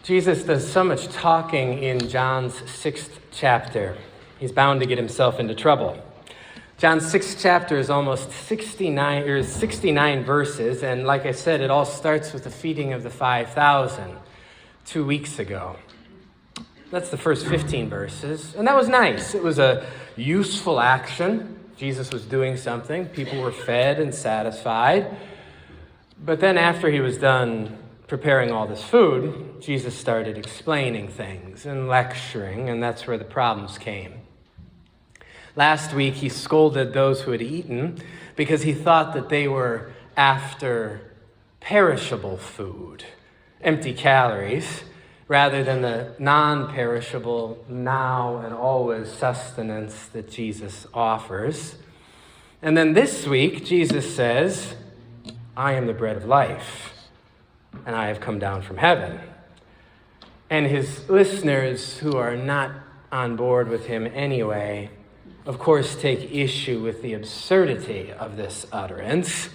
Jesus does so much talking in John's 6th chapter. He's bound to get himself into trouble. John's 6th chapter is almost 69 verses, and like I said, it all starts with the feeding of the 5,000 2 weeks ago. That's the first 15 verses, and that was nice. It was a useful action. Jesus was doing something. People were fed and satisfied. But then after he was done preparing all this food, Jesus started explaining things and lecturing, and that's where the problems came. Last week, he scolded those who had eaten because he thought that they were after perishable food, empty calories, rather than the non-perishable, now and always sustenance that Jesus offers. And then this week, Jesus says, I am the bread of life, and I have come down from heaven. And his listeners who are not on board with him anyway, of course, take issue with the absurdity of this utterance.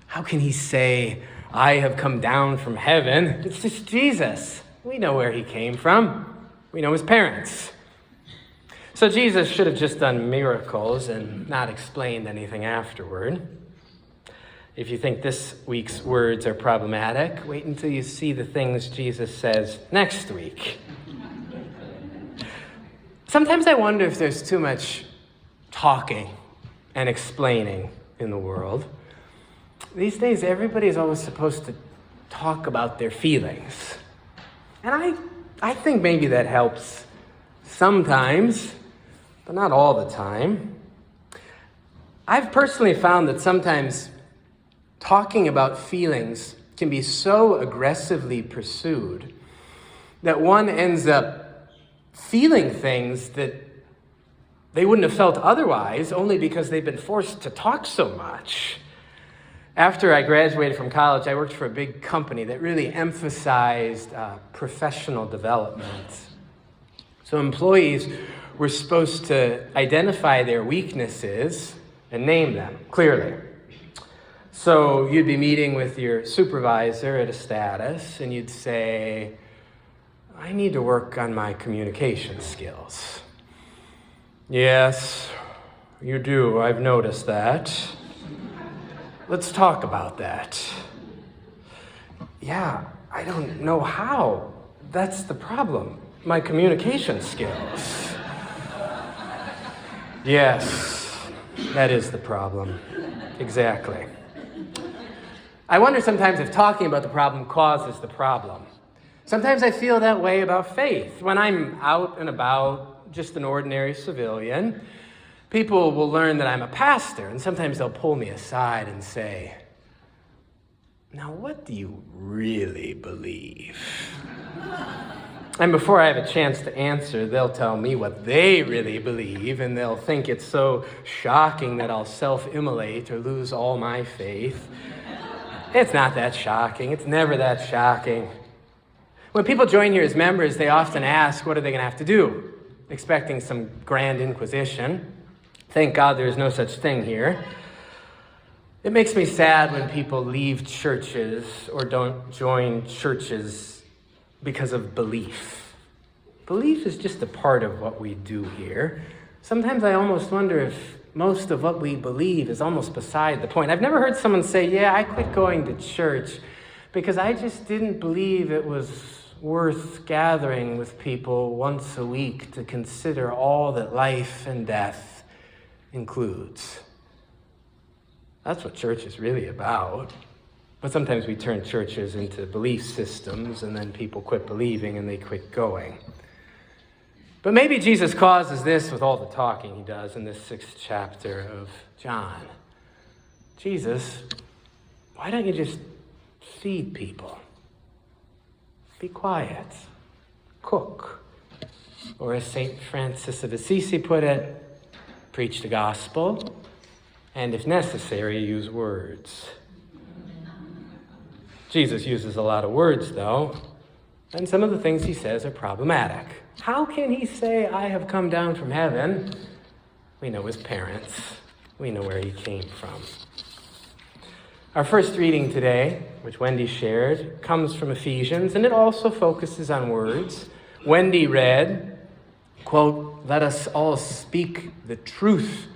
How can he say, I have come down from heaven? It's just Jesus. We know where he came from. We know his parents. So Jesus should have just done miracles and not explained anything afterward. If you think this week's words are problematic, wait until you see the things Jesus says next week. Sometimes I wonder if there's too much talking and explaining in the world. These days, everybody's always supposed to talk about their feelings. And I think maybe that helps sometimes, but not all the time. I've personally found that sometimes talking about feelings can be so aggressively pursued that one ends up feeling things that they wouldn't have felt otherwise, only because they've been forced to talk so much. After I graduated from college, I worked for a big company that really emphasized professional development. So employees were supposed to identify their weaknesses and name them clearly. So you'd be meeting with your supervisor at a status, and you'd say, I need to work on my communication skills. Yes, you do. I've noticed that. Let's talk about that. Yeah, I don't know how. That's the problem. My communication skills. Yes, that is the problem. Exactly. I wonder sometimes if talking about the problem causes the problem. Sometimes I feel that way about faith. When I'm out and about, just an ordinary civilian, people will learn that I'm a pastor, and sometimes they'll pull me aside and say, now what do you really believe? And before I have a chance to answer, they'll tell me what they really believe, and they'll think it's so shocking that I'll self-immolate or lose all my faith. It's not that shocking. It's never that shocking. When people join here as members, they often ask, what are they going to have to do? Expecting some grand inquisition. Thank God there's no such thing here. It makes me sad when people leave churches or don't join churches because of belief. Belief is just a part of what we do here. Sometimes I almost wonder if most of what we believe is almost beside the point. I've never heard someone say, yeah, I quit going to church because I just didn't believe it was worth gathering with people once a week to consider all that life and death includes. That's what church is really about. But sometimes we turn churches into belief systems, and then people quit believing and they quit going. But maybe Jesus causes this with all the talking he does in this 6th chapter of John. Jesus, why don't you just feed people? Be quiet. Cook. Or as St. Francis of Assisi put it, preach the gospel, and if necessary, use words. Jesus uses a lot of words, though, and some of the things he says are problematic. How can he say, I have come down from heaven? We know his parents. We know where he came from. Our first reading today, which Wendy shared, comes from Ephesians, and it also focuses on words. Wendy read, quote, "Let us all speak the truth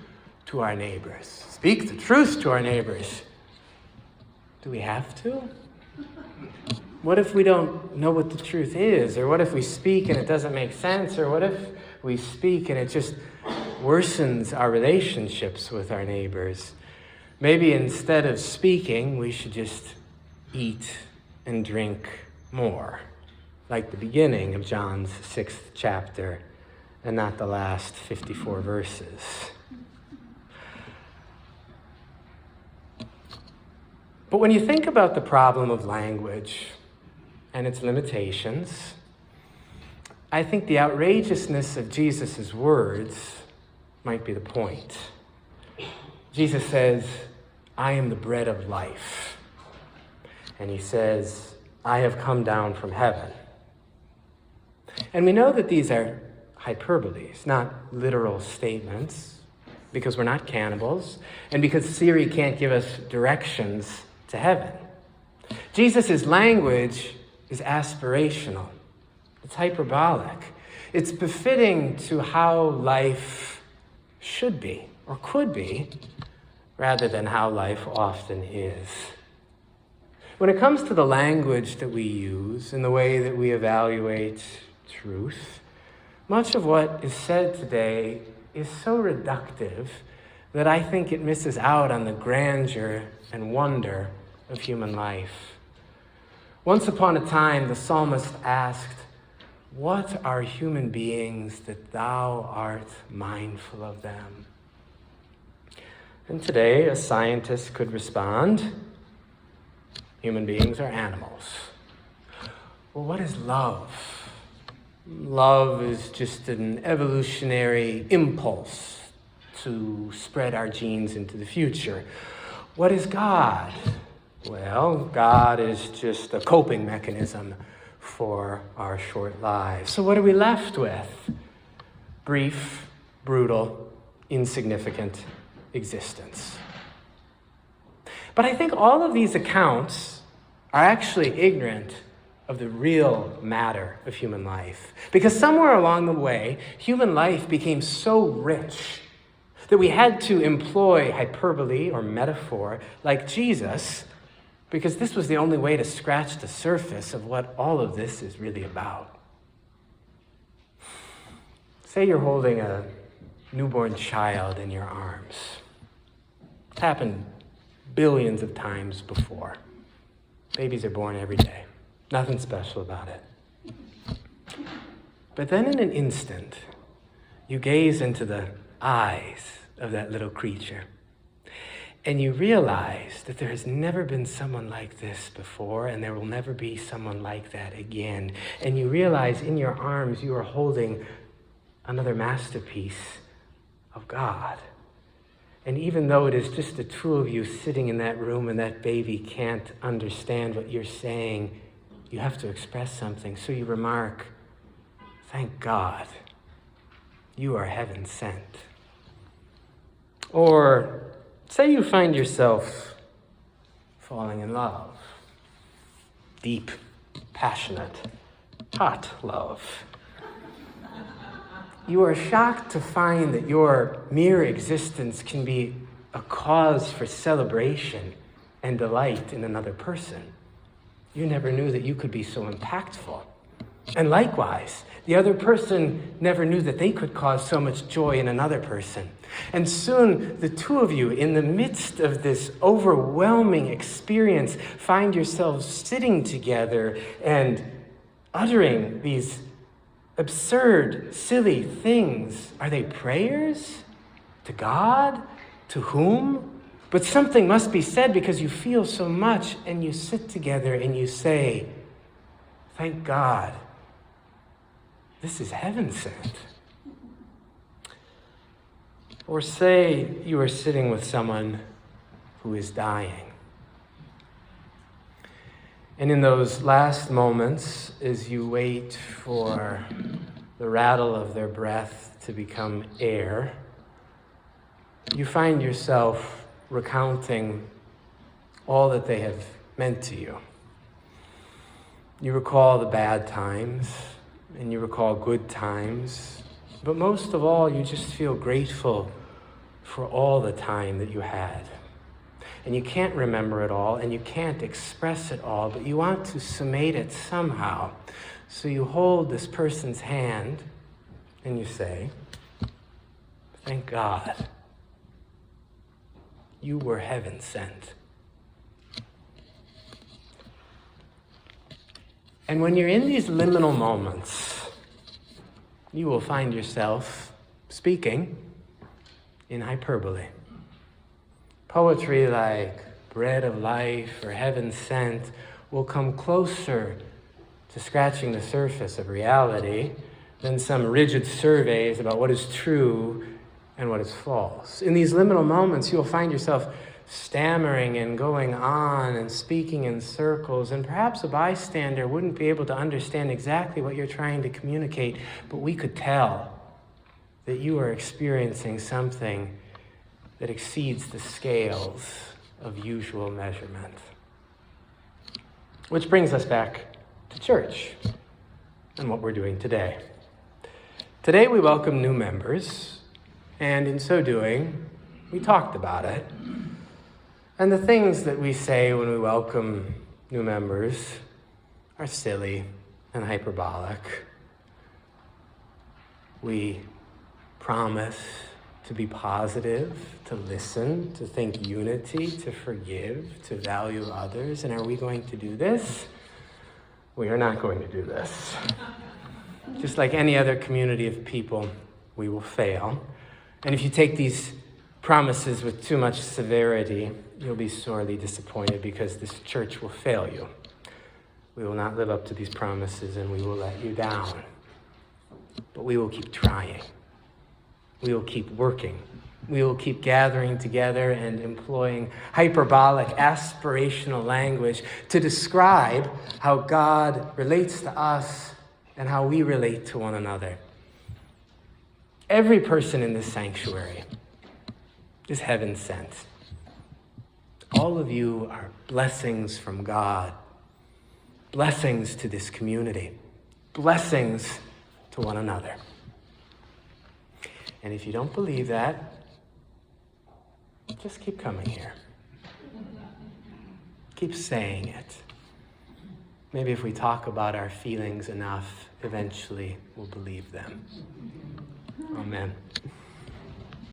to our neighbors." Speak the truth to our neighbors. Do we have to? What if we don't know what the truth is? Or what if we speak and it doesn't make sense? Or what if we speak and it just worsens our relationships with our neighbors? Maybe instead of speaking, we should just eat and drink more, like the beginning of John's 6th chapter, and not the last 54 verses. But when you think about the problem of language and its limitations, I think the outrageousness of Jesus' words might be the point. Jesus says, "I am the bread of life." And he says, "I have come down from heaven." And we know that these are hyperboles, not literal statements, because we're not cannibals, and because Siri can't give us directions to heaven. Jesus' language is aspirational. It's hyperbolic. It's befitting to how life should be, or could be, rather than how life often is. When it comes to the language that we use and the way that we evaluate truth, much of what is said today is so reductive that I think it misses out on the grandeur and wonder of human life. Once upon a time, the psalmist asked, "What are human beings that thou art mindful of them?" And today, a scientist could respond, human beings are animals. Well, what is love? Love is just an evolutionary impulse to spread our genes into the future. What is God? Well, God is just a coping mechanism for our short lives. So what are we left with? Brief, brutal, insignificant existence. But I think all of these accounts are actually ignorant of the real matter of human life. Because somewhere along the way, human life became so rich that we had to employ hyperbole or metaphor like Jesus, because this was the only way to scratch the surface of what all of this is really about. Say you're holding a newborn child in your arms. It's happened billions of times before. Babies are born every day. Nothing special about it. But then in an instant, you gaze into the eyes of that little creature, and you realize that there has never been someone like this before, and there will never be someone like that again. And you realize in your arms you are holding another masterpiece of God. And even though it is just the two of you sitting in that room and that baby can't understand what you're saying, you have to express something. So you remark, "Thank God, you are heaven sent." Or say you find yourself falling in love. Deep, passionate, hot love. You are shocked to find that your mere existence can be a cause for celebration and delight in another person. You never knew that you could be so impactful. And likewise, the other person never knew that they could cause so much joy in another person. And soon, the two of you, in the midst of this overwhelming experience, find yourselves sitting together and uttering these absurd, silly things. Are they prayers? To God? To whom? But something must be said because you feel so much, and you sit together and you say, "Thank God, this is heaven sent." Or say you are sitting with someone who is dying. And in those last moments, as you wait for the rattle of their breath to become air, you find yourself recounting all that they have meant to you. You recall the bad times, and you recall good times, but most of all, you just feel grateful for all the time that you had. And you can't remember it all, and you can't express it all, but you want to summate it somehow. So you hold this person's hand, and you say, "Thank God, you were heaven sent." And when you're in these liminal moments, you will find yourself speaking in hyperbole. Poetry like Bread of Life or Heaven Sent will come closer to scratching the surface of reality than some rigid surveys about what is true and what is false. In these liminal moments, you will find yourself stammering and going on and speaking in circles, and perhaps a bystander wouldn't be able to understand exactly what you're trying to communicate, but we could tell that you are experiencing something that exceeds the scales of usual measurement. Which brings us back to church and what we're doing today. Today we welcome new members, and in so doing, we talked about it. And the things that we say when we welcome new members are silly and hyperbolic. We promise to be positive, to listen, to think unity, to forgive, to value others. And are we going to do this? We are not going to do this. Just like any other community of people, we will fail. And if you take these promises with too much severity, you'll be sorely disappointed because this church will fail you. We will not live up to these promises and we will let you down. But we will keep trying. We will keep working. We will keep gathering together and employing hyperbolic, aspirational language to describe how God relates to us and how we relate to one another. Every person in this sanctuary is heaven sent. All of you are blessings from God, blessings to this community, blessings to one another. And if you don't believe that, just keep coming here. Keep saying it. Maybe if we talk about our feelings enough, eventually we'll believe them. Amen.